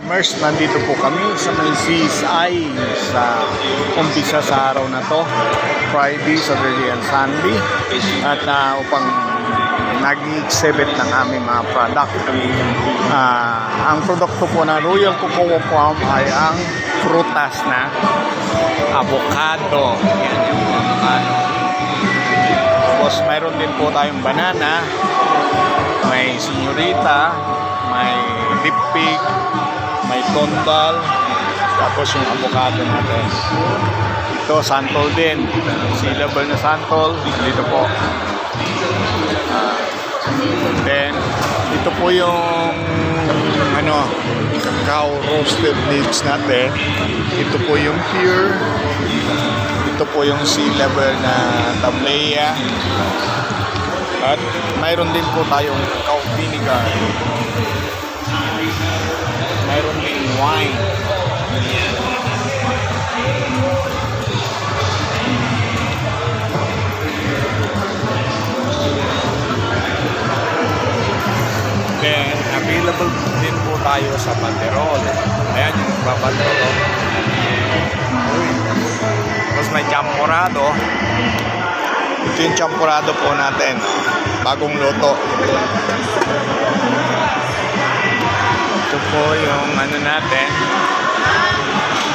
Mers, nandito po kami sa may CSI sa umpisa sa araw na to, Friday, Saturday and Sunday, at upang nag-exhibit ng aming mga product. Ang produkto po ng Royal Cocoa Farm ay ang prutas na avocado. Yan yung avocado. Tapos mayroon din po tayong banana, may senyorita, may lipig, may tondal, tapos yung avocado natin. Ito, santol din. Sea level na santol. Dito po. Then, ito po yung cacao roasted leaves natin. Ito po yung pure. Ito po yung sea level na tablea. At mayroon din po tayong cacao vinegar. Mayroon din wine. Then, available din po tayo sa banderol. Ayan yung babanderol. Tapos may champurado. Ito yung champurado po natin. Bagong luto. Ito po yung natin.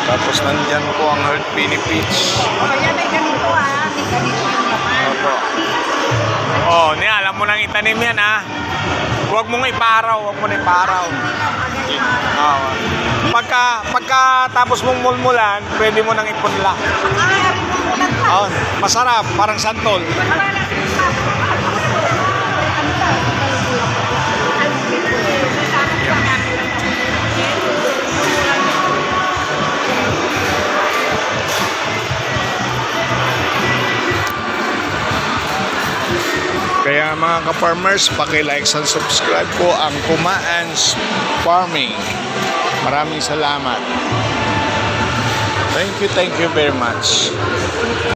Tapos nandyan po ang heart benefits. Kaya may ganito may ganito yung laman. Opo. Oh, alam mo nang itanim yan Huwag mong iparaw, Pagka tapos mong mulmulan, pwede mo nang ipunla. Oh, masarap, parang santol. Kaya mga ka-farmers, paki-like and subscribe po ang Kumaan's Farming. Maraming salamat. Thank you very much.